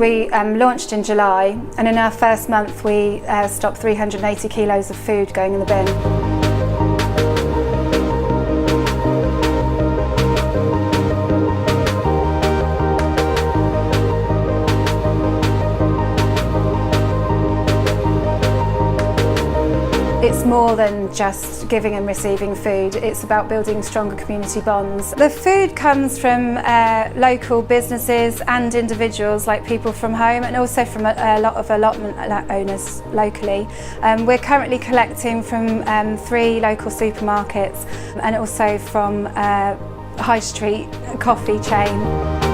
We launched in July, and in our first month we stopped 380 kilos of food going in the bin. It's more than just giving and receiving food, it's about building stronger community bonds. The food comes from local businesses and individuals, like people from home, and also from a lot of allotment owners locally. We're currently collecting from 3 local supermarkets and also from a high street coffee chain.